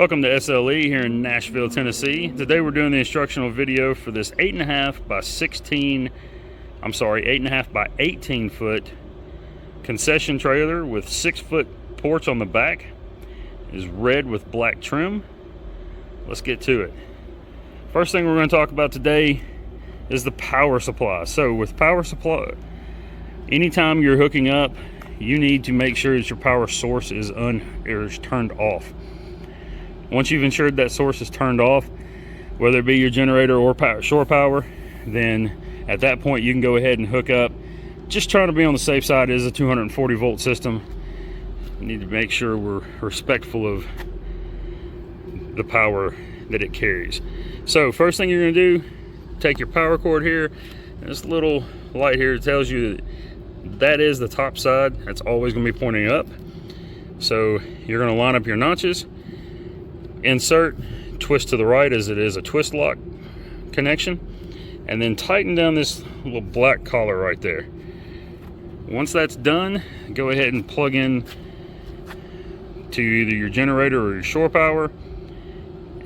Welcome to SLE here in Nashville, Tennessee. Today we're doing the instructional video for this 8.5 by 18 foot concession trailer with 6-foot porch on the back. It is red with black trim. Let's get to it. First thing we're going to talk about today is the power supply. So with power supply, anytime you're hooking up, you need to make sure that your power source is turned off. Once you've ensured that source is turned off, whether it be your generator or shore power, then at that point you can go ahead and hook up. Just trying to be on the safe side. It is a 240 volt system. You need to make sure we're respectful of the power that it carries. So first thing you're going to do, take your power cord here. This little light here tells you that is the top side. That's always going to be pointing up. So you're going to line up your notches, insert, twist to the right as it is a twist lock connection, and then tighten down this little black collar right there. Once that's done, go ahead and plug in to either your generator or your shore power,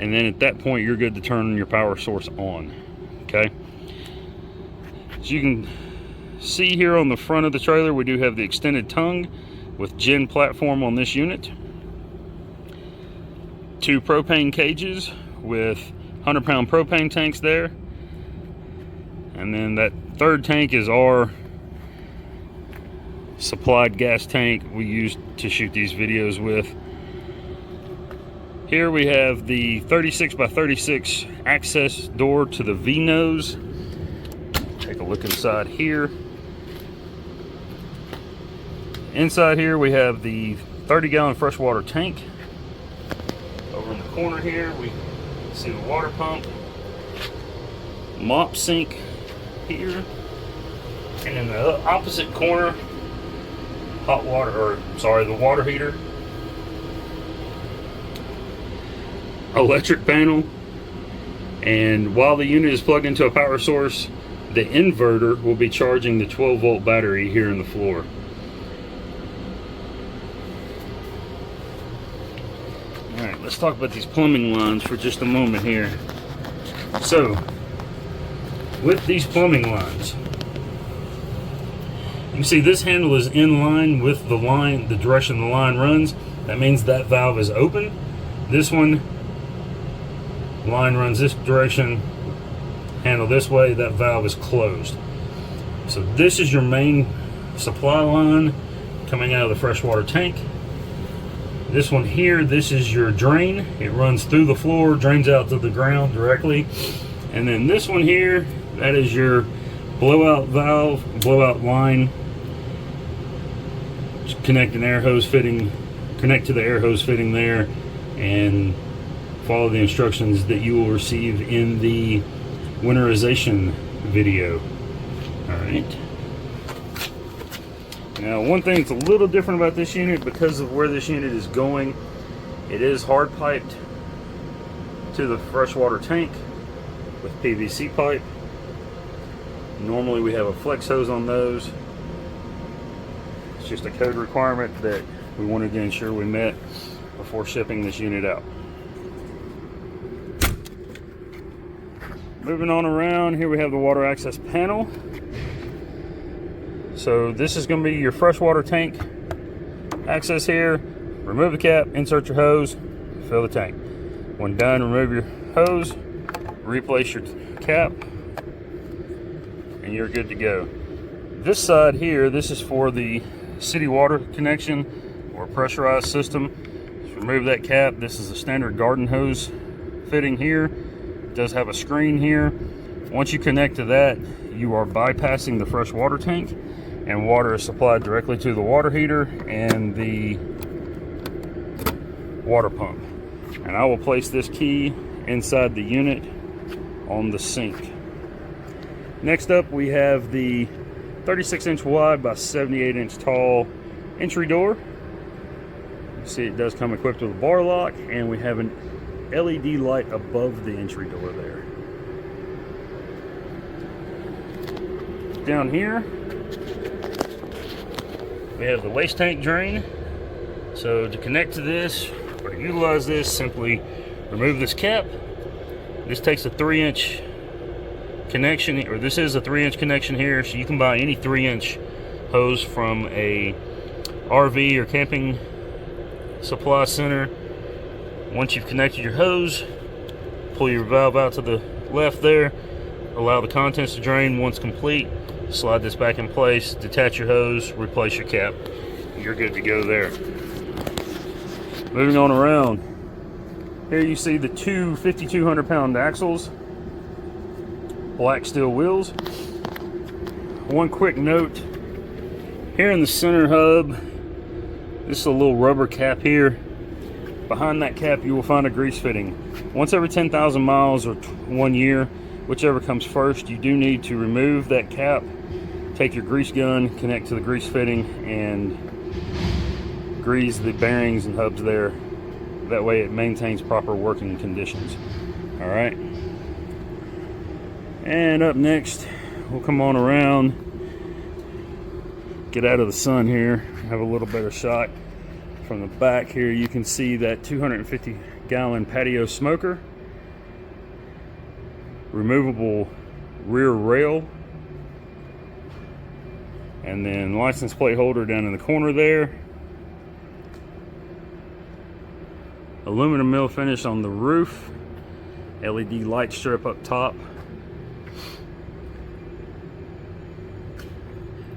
and then at that point you're good to turn your power source on. Okay, as you can see here on the front of the trailer, we do have the extended tongue with gen platform on this unit. 2 propane cages with 100-pound propane tanks there, and then that third tank is our supplied gas tank we use to shoot these videos with. Here we have the 36 by 36 access door to the V-nose. Take a look inside here. Inside here we have the 30-gallon freshwater tank. Over in the corner here we see the water pump, mop sink here, and in the opposite corner, the water heater, electric panel, and while the unit is plugged into a power source, the inverter will be charging the 12-volt battery here in the floor. Alright, let's talk about these plumbing lines for just a moment here. So, with these plumbing lines, you can see this handle is in line with the direction the line runs. That means that valve is open. This one, line runs this direction, handle this way, that valve is closed. So this is your main supply line coming out of the freshwater tank. This one here, this is your drain. It runs through the floor, drains out to the ground directly. And then this one here, that is your blowout valve, blowout line. Just connect an air hose fitting, connect to the air hose fitting there, and follow the instructions that you will receive in the winterization video. All right. Now, one thing that's a little different about this unit, because of where this unit is going, it is hard piped to the freshwater tank with PVC pipe. Normally we have a flex hose on those. It's just a code requirement that we wanted to ensure we met before shipping this unit out. Moving on around, here we have the water access panel. So this is going to be your freshwater tank access here. Remove the cap, insert your hose, fill the tank. When done, remove your hose, replace your cap, and you're good to go. This side here, this is for the city water connection or pressurized system. Just remove that cap. This is a standard garden hose fitting here. It does have a screen here. Once you connect to that, you are bypassing the fresh water tank, and water is supplied directly to the water heater and the water pump. And I will place this key inside the unit on the sink. Next up, we have the 36-inch wide by 78-inch tall entry door. You see it does come equipped with a bar lock, and we have an LED light above the entry door there. Down here, we have the waste tank drain. So to connect to this, proper to utilize this, simply remove this cap. This takes a 3-inch connection, or this is a 3-inch connection here, so you can buy any 3-inch hose from a RV or camping supply center. Once you've connected your hose, pull your valve out to the left there, allow the contents to drain. Once complete, slide this back in place, detach your hose, replace your cap. You're good to go there. Moving on around, here you see the two 5,200-pound axles, black steel wheels. One quick note, here in the center hub, this is a little rubber cap here. Behind that cap you will find a grease fitting. Once every 10,000 miles or 1 year, whichever comes first, you do need to remove that cap, take your grease gun, connect to the grease fitting, and grease the bearings and hubs there. That way it maintains proper working conditions. All right. And up next, we'll come on around, get out of the sun here, have a little better shot. From the back here, you can see that 250-gallon patio smoker, removable rear rail, and then license plate holder down in the corner there. Aluminum mill finish on the roof, LED light strip up top.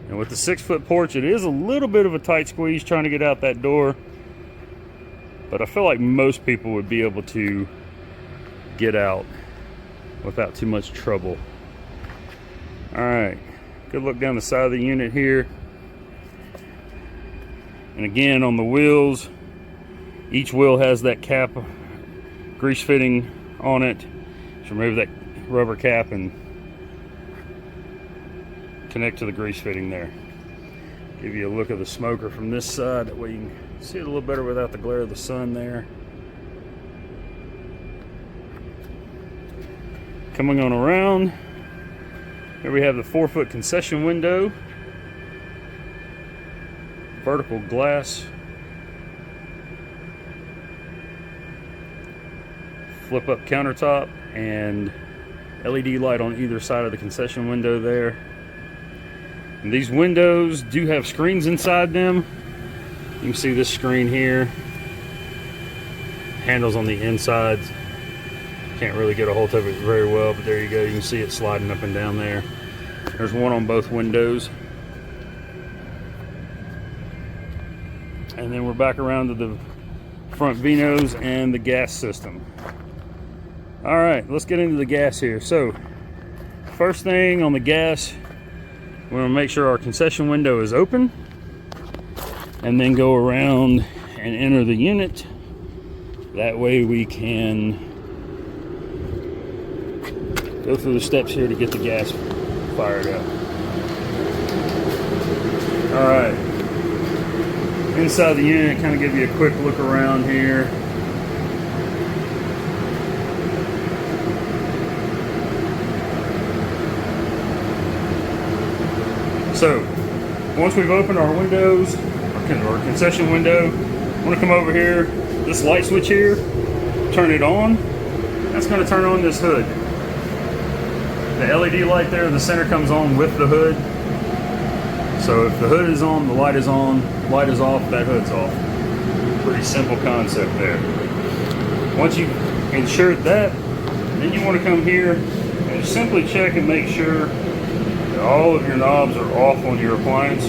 And with the 6-foot porch, it is a little bit of a tight squeeze trying to get out that door, but I feel like most people would be able to get out without too much trouble. All right, good look down the side of the unit here. And again, on the wheels, each wheel has that cap grease fitting on it. Just remove that rubber cap and connect to the grease fitting there. Give you a look of the smoker from this side, that way you can see it a little better without the glare of the sun there. Coming on around, here we have the 4-foot concession window, vertical glass, flip up countertop, and LED light on either side of the concession window there. And these windows do have screens inside them. You can see this screen here, handles on the insides. Can't really get a hold of it very well, but there you go. You can see it sliding up and down there. There's one on both windows. And then we're back around to the front Vinos and the gas system. All right, let's get into the gas here. So first thing on the gas, we want to make sure our concession window is open, and then go around and enter the unit. That way we can go through the steps here to get the gas fired up. All right, inside the unit, kind of give you a quick look around here. So once we've opened our windows, our concession window, I want to come over here, this light switch here, turn it on. That's going to turn on this hood. The LED light there in the center comes on with the hood. So if the hood is on, the light is on, light is off, that hood's off. Pretty simple concept there. Once you've ensured that, then you want to come here and simply check and make sure that all of your knobs are off on your appliance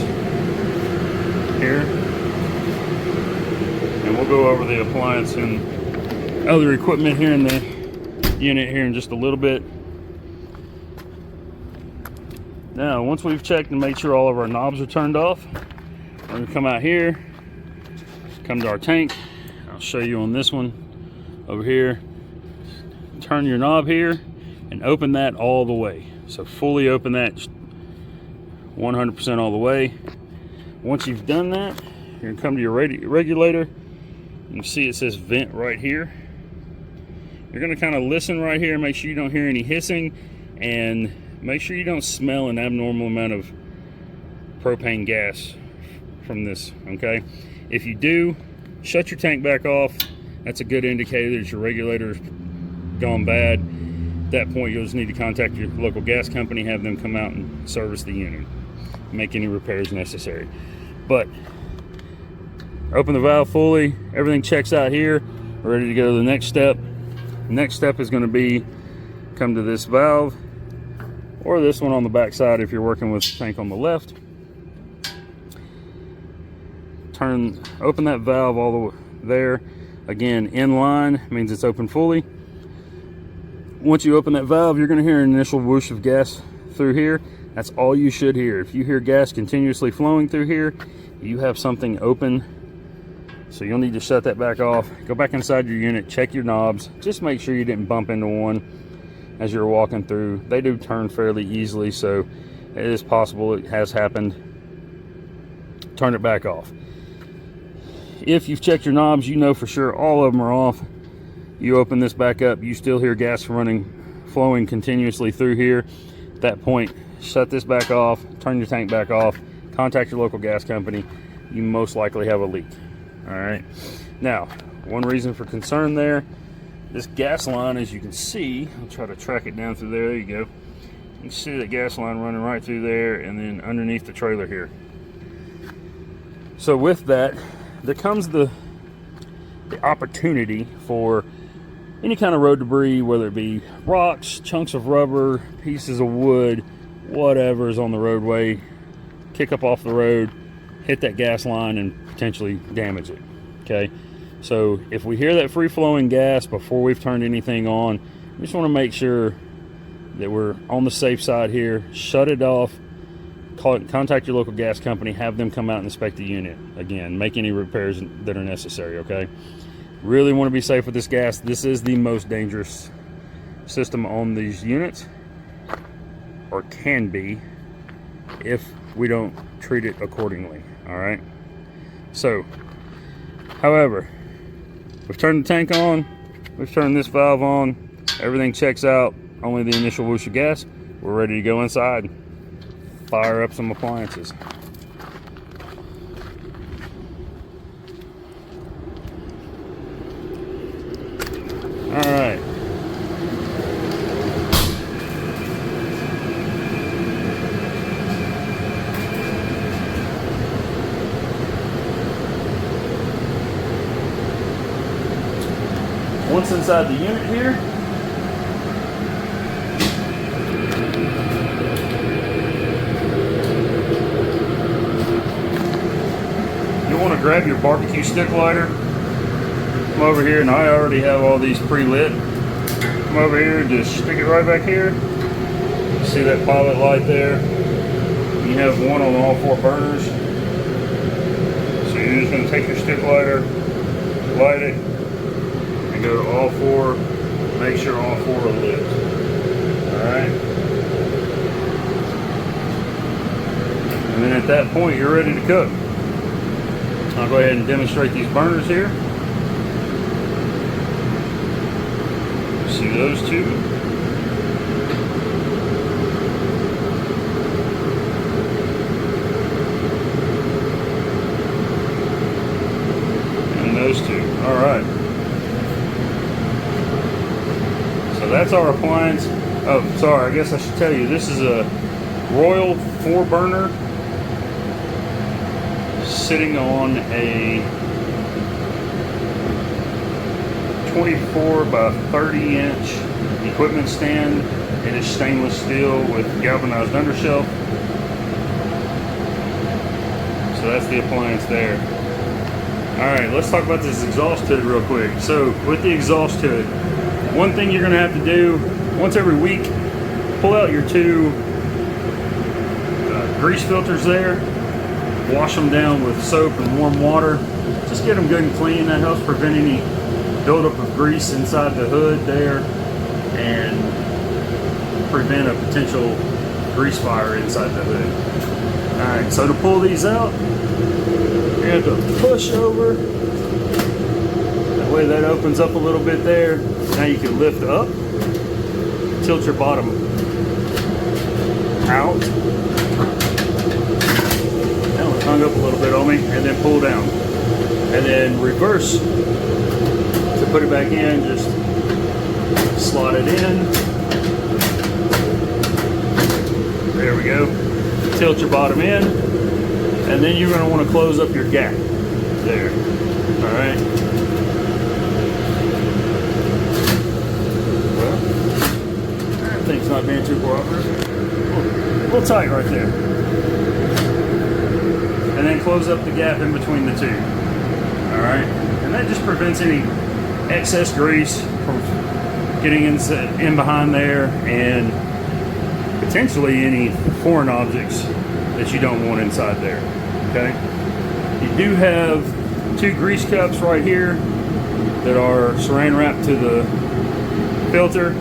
here. And we'll go over the appliance and other equipment here in the unit here in just a little bit. Now, once we've checked and made sure all of our knobs are turned off, we're going to come out here, come to our tank. I'll show you on this one over here. Turn your knob here and open that all the way. So fully open that 100% all the way. Once you've done that, you're going to come to your regulator. You can see it says vent right here. You're going to kind of listen right here, make sure you don't hear any hissing, and make sure you don't smell an abnormal amount of propane gas from this, okay? If you do, shut your tank back off, that's a good indicator that your regulator's gone bad. At that point, you'll just need to contact your local gas company, have them come out and service the unit, make any repairs necessary. But open the valve fully, everything checks out here. We're ready to go to the next step. The next step is going to be come to this valve, or this one on the back side if you're working with the tank on the left. Open that valve all the way there. Again, in line means it's open fully. Once you open that valve, you're going to hear an initial whoosh of gas through here. That's all you should hear. If you hear gas continuously flowing through here, you have something open. So you'll need to shut that back off. Go back inside your unit, check your knobs. Just make sure you didn't bump into one as you're walking through. They do turn fairly easily, so it is possible it has happened. Turn it back off. If you've checked your knobs, you know for sure all of them are off. You open this back up, you still hear gas flowing continuously through here. At that point, shut this back off, turn your tank back off, contact your local gas company. You most likely have a leak. All right. Now, one reason for concern there, this gas line, as you can see, I'll try to track it down through there. There you go. You can see that gas line running right through there and then underneath the trailer here. So with that, there comes the opportunity for any kind of road debris, whether it be rocks, chunks of rubber, pieces of wood, whatever is on the roadway, kick up off the road, hit that gas line and potentially damage it. Okay, so if we hear that free flowing gas before we've turned anything on, we just want to make sure that we're on the safe side here. Shut it off. Contact your local gas company, have them come out and inspect the unit. Again, make any repairs that are necessary, okay? Really want to be safe with this gas. This is the most dangerous system on these units, or can be, if we don't treat it accordingly, all right? So, however, we've turned the tank on, we've turned this valve on, everything checks out, only the initial whoosh of gas. We're ready to go inside. Fire up some appliances. All right. Once inside the unit here, want to grab your barbecue stick lighter, come over here, and I already have all these pre-lit. Come over here and just stick it right back here. See that pilot light there? You have one on all 4 burners. So you're just going to take your stick lighter, light it, and go to all 4. Make sure all 4 are lit. Alright? And then at that point, you're ready to cook. I'll go ahead and demonstrate these burners here. See those 2? And those 2. All right. So that's our appliance. Oh, sorry, I guess I should tell you, this is a Royal 4-burner sitting on a 24 by 30 inch equipment stand. It is stainless steel with galvanized undershelf. So that's the appliance there. Alright, let's talk about this exhaust hood real quick. So with the exhaust hood, one thing you're going to have to do once every week, pull out your 2 grease filters there. Wash them down with soap and warm water. Just get them good and clean. That helps prevent any buildup of grease inside the hood there and prevent a potential grease fire inside the hood. Alright, so to pull these out, you have to push over. That way that opens up a little bit there. Now you can lift up, tilt your bottom out. Hung up a little bit on me, and then pull down, and then reverse put it back in, just slot it in. There we go. Tilt your bottom in, and then you're going to want to close up your gap there. All right. Well, that thing's not being too cooperative. A little tight right there. And then close up the gap in between the two. All right. And that just prevents any excess grease from getting in behind there, and potentially any foreign objects that you don't want inside there. Okay. You do have 2 grease cups right here that are saran wrapped to the filter.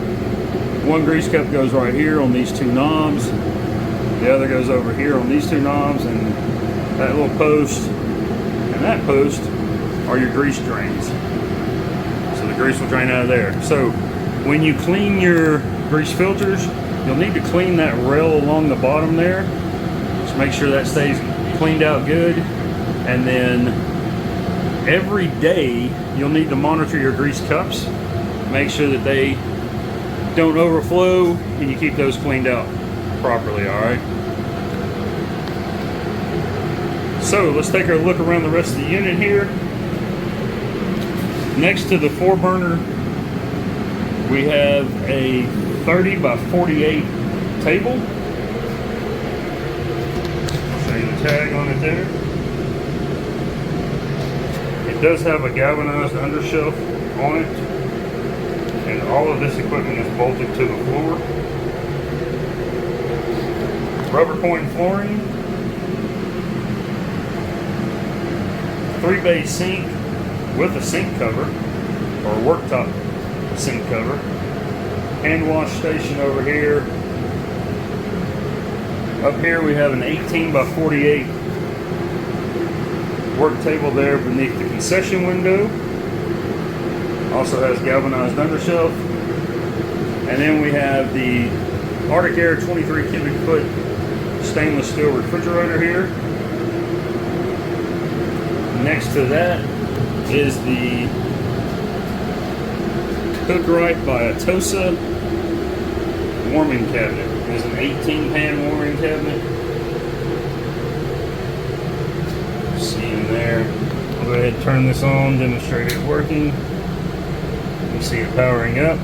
One grease cup goes right here on these 2 knobs. The other goes over here on these 2 knobs, and that little post and that post are your grease drains. So the grease will drain out of there. So when you clean your grease filters, you'll need to clean that rail along the bottom there. Just make sure that stays cleaned out good. And then every day you'll need to monitor your grease cups. Make sure that they don't overflow and you keep those cleaned out properly, all right? So let's take a look around the rest of the unit here. Next to the 4-burner, we have a 30 by 48 table. I'll show you the tag on it there. It does have a galvanized undershelf on it, and all of this equipment is bolted to the floor. Rubber point flooring, 3-bay sink with a sink cover, or worktop sink cover. Hand wash station over here. Up here we have an 18 by 48 work table there beneath the concession window. Also has galvanized undershelf. And then we have the Arctic Air 23 cubic foot stainless steel refrigerator here. Next to that is the Cook-Right by Atosa warming cabinet. It is an 18-pan warming cabinet. See in there. I'll go ahead and turn this on, demonstrate it working. You see it powering up.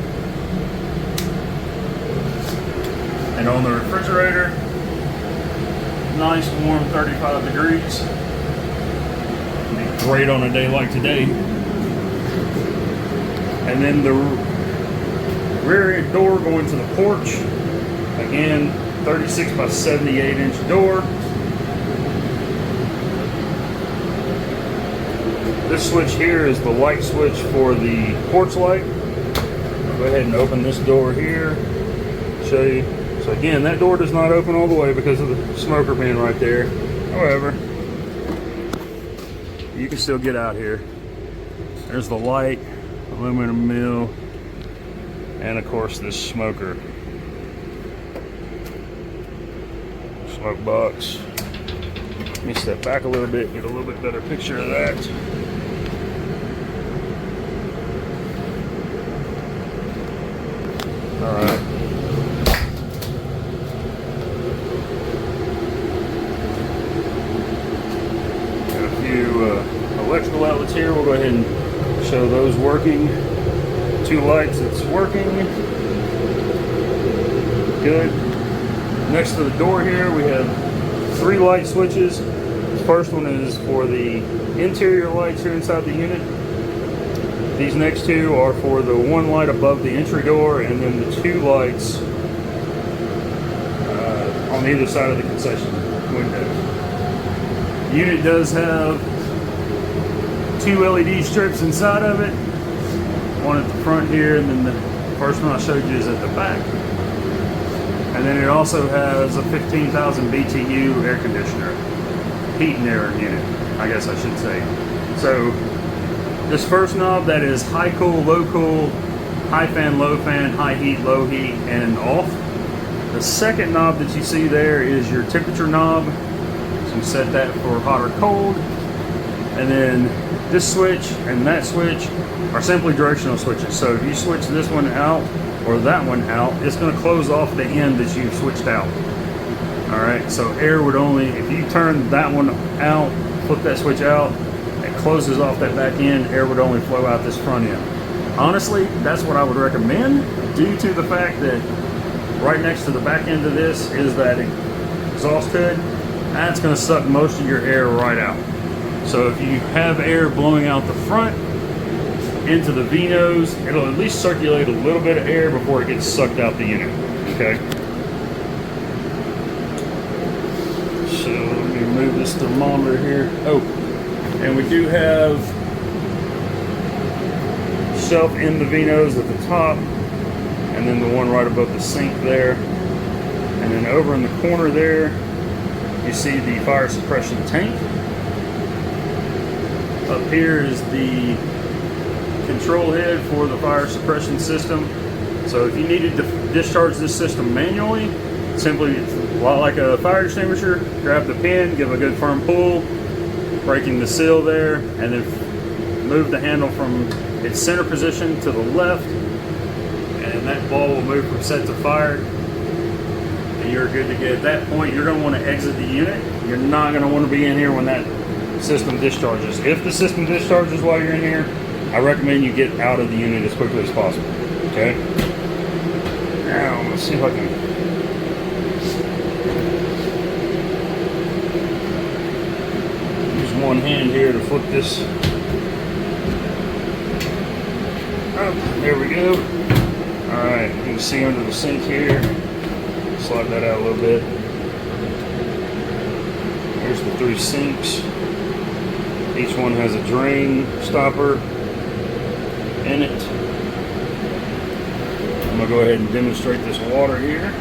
And on the refrigerator, nice warm 35 degrees. Be great on a day like today. And then the rear door going to the porch, again 36 by 78 inch door. This switch here is the light switch for the porch light. I'll go ahead and open this door here, show you. So again, that door does not open all the way because of the smoker bin right there. However, you can still get out here. There's the light, aluminum mill, and of course this smoker. Smoke box. Let me step back a little bit, get a little bit better picture of that. Alright. Got a few electrical outlets here. We'll go ahead and show those working. 2 lights, it's working. Good. Next to the door here, we have 3 light switches. The first one is for the interior lights here inside the unit. These next 2 are for the 1 light above the entry door, and then the 2 lights on either side of the concession window. The unit does have 2 LED strips inside of it. One at the front here, and then the first one I showed you is at the back. And then it also has a 15,000 BTU air conditioner, heat and air unit, I guess I should say. So this first knob, that is high cool, low cool, high fan, low fan, high heat, low heat, and off. The second knob that you see there is your temperature knob. So you set that for hot or cold. And then this switch and that switch are simply directional switches. So if you switch this one out or that one out, it's going to close off the end that you've switched out. All right, so air would only, if you turn that one out, flip that switch out, it closes off that back end, air would only flow out this front end. Honestly, that's what I would recommend, due to the fact that right next to the back end of this is that exhaust hood. That's going to suck most of your air right out. So if you have air blowing out the front into the V-nose, it'll at least circulate a little bit of air before it gets sucked out the unit, okay? So let me remove this thermometer here. Oh, and we do have shelf in the V-nose at the top, and then the one right above the sink there. And then over in the corner there, you see the fire suppression tank. Up here is the control head for the fire suppression system. So if you needed to discharge this system manually, simply, a lot like a fire extinguisher, grab the pin, give a good firm pull, breaking the seal there, and then move the handle from its center position to the left, and that ball will move from set to fired, and you're good to go. At that point, you're going to want to exit the unit. You're not going to want to be in here when that system discharges. If the system discharges while you're in here, I recommend you get out of the unit as quickly as possible. Okay? Now, let's see if I can use one hand here to flip this. Oh, there we go. Alright, you can see under the sink here. Slide that out a little bit. Here's the 3 sinks. Each one has a drain stopper in it. I'm going to go ahead and demonstrate this water here.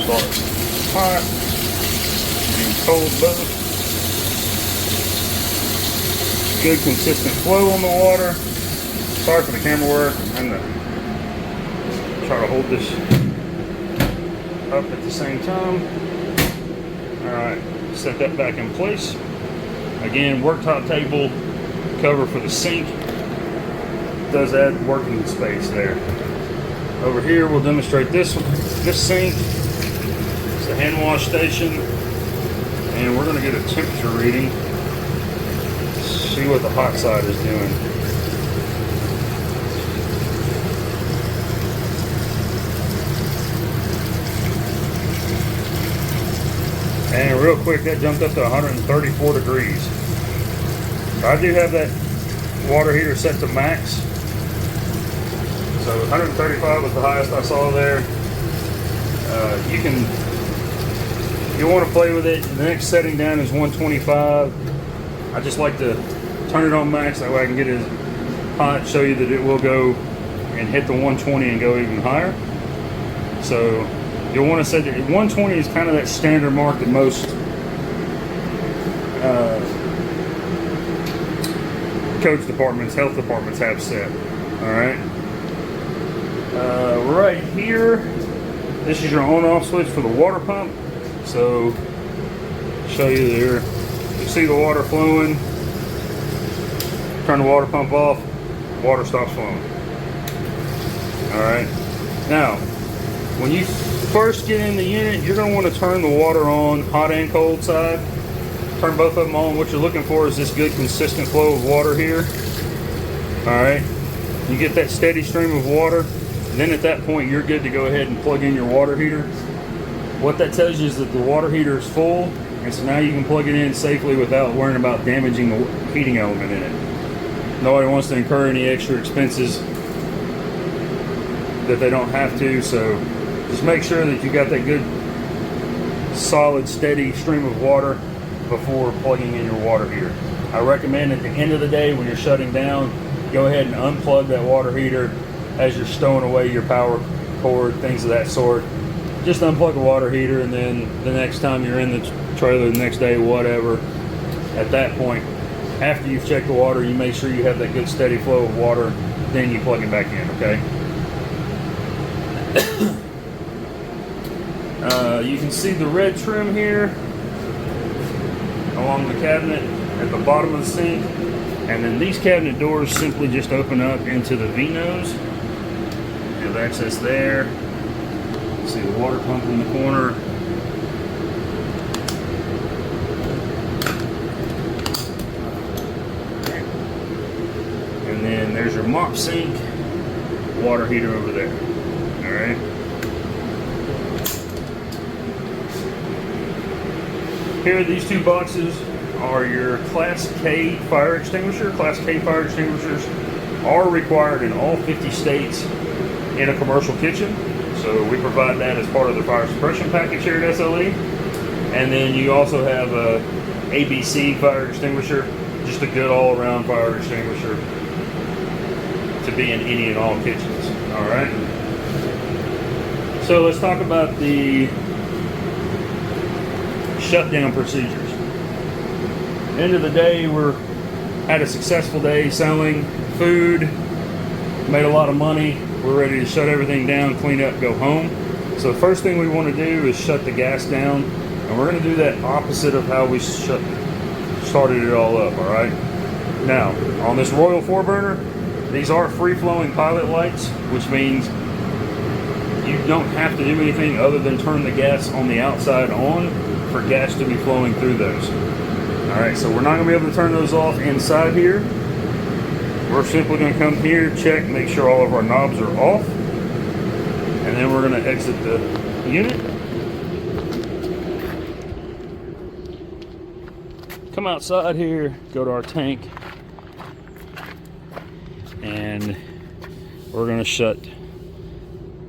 Start hot and cold both. Good consistent flow on the water. Sorry for the camera work. I'm going to try to hold this up at the same time. Alright, set that back in place. Again, worktop table cover for the sink. Does add working space there. Over here we'll demonstrate this sink. It's the hand wash station. And we're going to get a temperature reading. See what the hot side is doing. And real quick, that jumped up to 134 degrees. I do have that water heater set to max. So 135 was the highest I saw there. You'll want to play with it. The next setting down is 125. I just like to turn it on max, that way I can get it hot, show you that it will go and hit the 120 and go even higher. So you'll want to set it, 120 is kind of that standard mark that most coach departments, health departments have set. Alright. Right here, this is your on-off switch for the water pump. So, show you there. You see the water flowing. Turn the water pump off, water stops flowing. Alright. Now, when you first get in the unit, you're going to want to turn the water on, hot and cold side. Turn both of them on. What you're looking for is this good consistent flow of water here. Alright. You get that steady stream of water. Then at that point, you're good to go ahead and plug in your water heater. What that tells you is that the water heater is full, and so now you can plug it in safely without worrying about damaging the heating element in it. Nobody wants to incur any extra expenses that they don't have to, so just make sure that you got that good solid steady stream of water before plugging in your water heater. I recommend at the end of the day when you're shutting down, go ahead and unplug that water heater as you're stowing away your power cord, things of that sort. Just unplug the water heater, and then the next time you're in the trailer, the next day, whatever, at that point, after you've checked the water, you make sure you have that good steady flow of water, then you plug it back in, okay? You can see the red trim here along the cabinet at the bottom of the sink. And then these cabinet doors simply just open up into the V-nose. You have access there. See the water pump in the corner. And then there's your mop sink, water heater over there. All right. Here, these two boxes are your Class K fire extinguisher. Class K fire extinguishers are required in all 50 states in a commercial kitchen. So we provide that as part of the fire suppression package here at SLE. And then you also have a ABC fire extinguisher, just a good all-around fire extinguisher to be in any and all kitchens. All right. So let's talk about the shutdown procedures. End of the day, had a successful day selling food, made a lot of money. We're ready to shut everything down, clean up, go home. So the first thing we want to do is shut the gas down, and we're going to do that opposite of how we started it all up. All right. Now, on this Royal 4-burner, these are free-flowing pilot lights, which means you don't have to do anything other than turn the gas on the outside on for gas to be flowing through those. Alright, so we're not going to be able to turn those off inside here. We're simply going to come here, check, make sure all of our knobs are off, and then we're going to exit the unit. Come outside here, go to our tank, and we're going to shut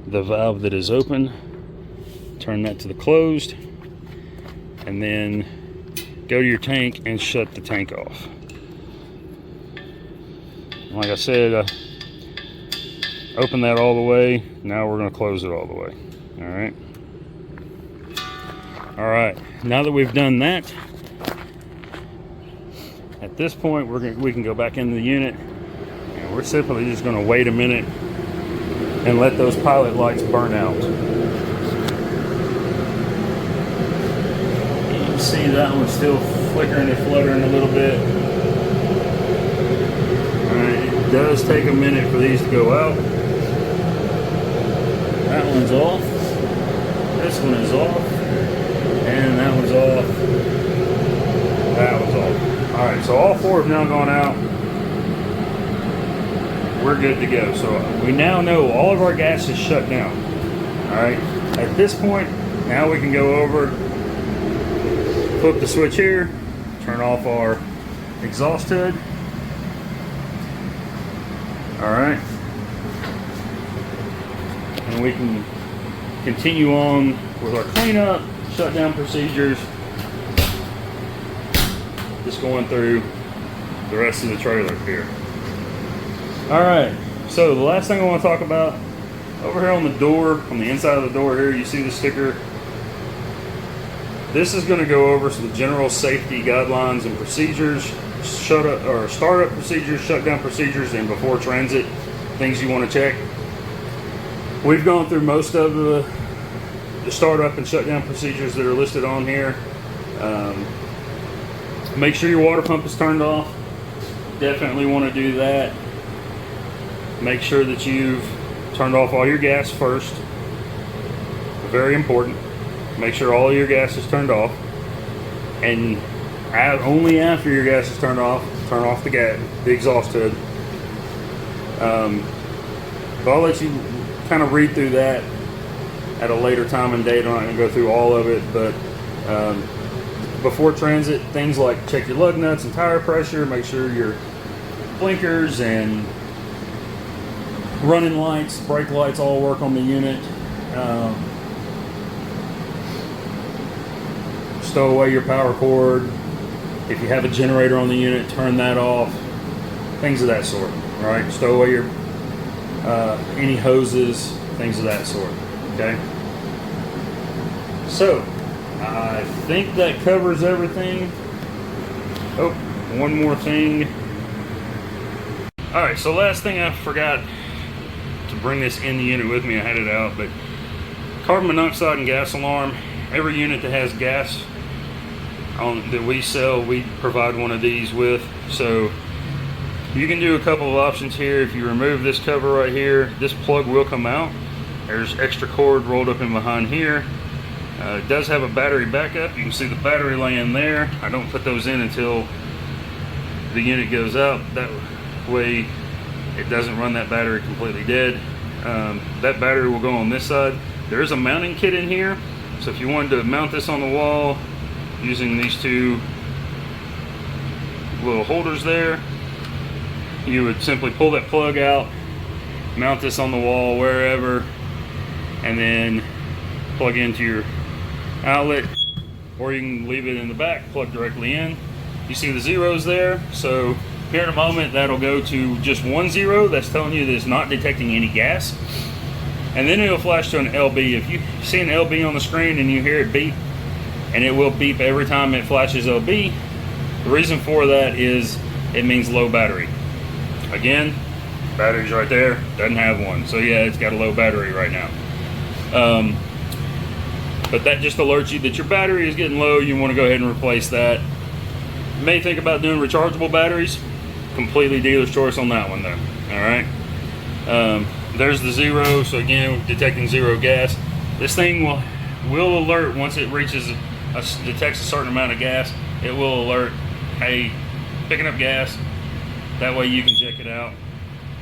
the valve that is open, turn that to the closed, and then go to your tank and shut the tank off. Like I said, open that all the way. Now we're going to close it all the way. All right. Now that we've done that, at this point we can go back into the unit, and we're simply just going to wait a minute and let those pilot lights burn out. You can see that one's still flickering and fluttering a little bit. Alright, it does take a minute for these to go out. That one's off. This one is off. And that one's off. That one's off. Alright, so all four have now gone out. We're good to go. So we now know all of our gas is shut down. Alright, at this point, now we can go over, flip the switch here, turn off our exhaust hood. Alright, and we can continue on with our cleanup, shutdown procedures, just going through the rest of the trailer here. Alright, so the last thing I want to talk about, over here on the door, on the inside of the door here, you see the sticker. This is going to go over some general safety guidelines and procedures, startup procedures, shutdown procedures, and before transit, things you want to check. We've gone through most of the startup and shutdown procedures that are listed on here. Make sure your water pump is turned off. Definitely want to do that. Make sure that you've turned off all your gas first. Very important. Make sure all your gas is turned off. And only after your gas is turned off, turn off the exhaust hood. But I'll let you kind of read through that at a later time and date. I'm not going to go through all of it, but before transit, things like check your lug nuts and tire pressure, make sure your blinkers and running lights, brake lights all work on the unit. Stow away your power cord. If you have a generator on the unit, turn that off. Things of that sort. All right, stow away your any hoses, things of that sort. Okay. So I think that covers everything. Oh, one more thing. All right, so last thing I forgot to bring this in the unit with me. I had it out, but carbon monoxide and gas alarm. Every unit that has gas that we sell, we provide one of these with. So you can do a couple of options here. If you remove this cover right here, this plug will come out. There's extra cord rolled up in behind here. It does have a battery backup. You can see the battery laying there. I don't put those in until the unit goes out. That way it doesn't run that battery completely dead. That battery will go on this side. There is a mounting kit in here. So if you wanted to mount this on the wall using these two little holders there, you would simply pull that plug out, mount this on the wall wherever, and then plug into your outlet, or you can leave it in the back, plug directly in. You see the zeros there, so here in a moment that'll go to just 1 0. That's telling you that it's not detecting any gas, and then it'll flash to an LB. If you see an LB on the screen and you hear it beep, and it will beep every time it flashes LB, the reason for that is it means low battery. Again, battery's right there, doesn't have one, so yeah, it's got a low battery right now. But that just alerts you that your battery is getting low. You want to go ahead and replace that. You may think about doing rechargeable batteries. Completely dealer's choice on that one though. All right. There's the 0. So again, detecting 0 gas. This thing will alert once it reaches detects a certain amount of gas. It will alert, hey, picking up gas. That way you can check it out.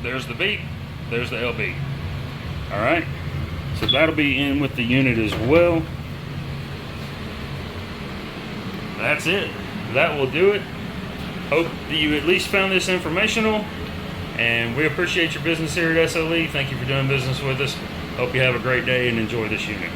There's the beep. There's the LB. All right. So that'll be in with the unit as well. That's it. That will do it. Hope that you at least found this informational, and we appreciate your business here at SLE. Thank you for doing business with us. Hope you have a great day and enjoy this unit.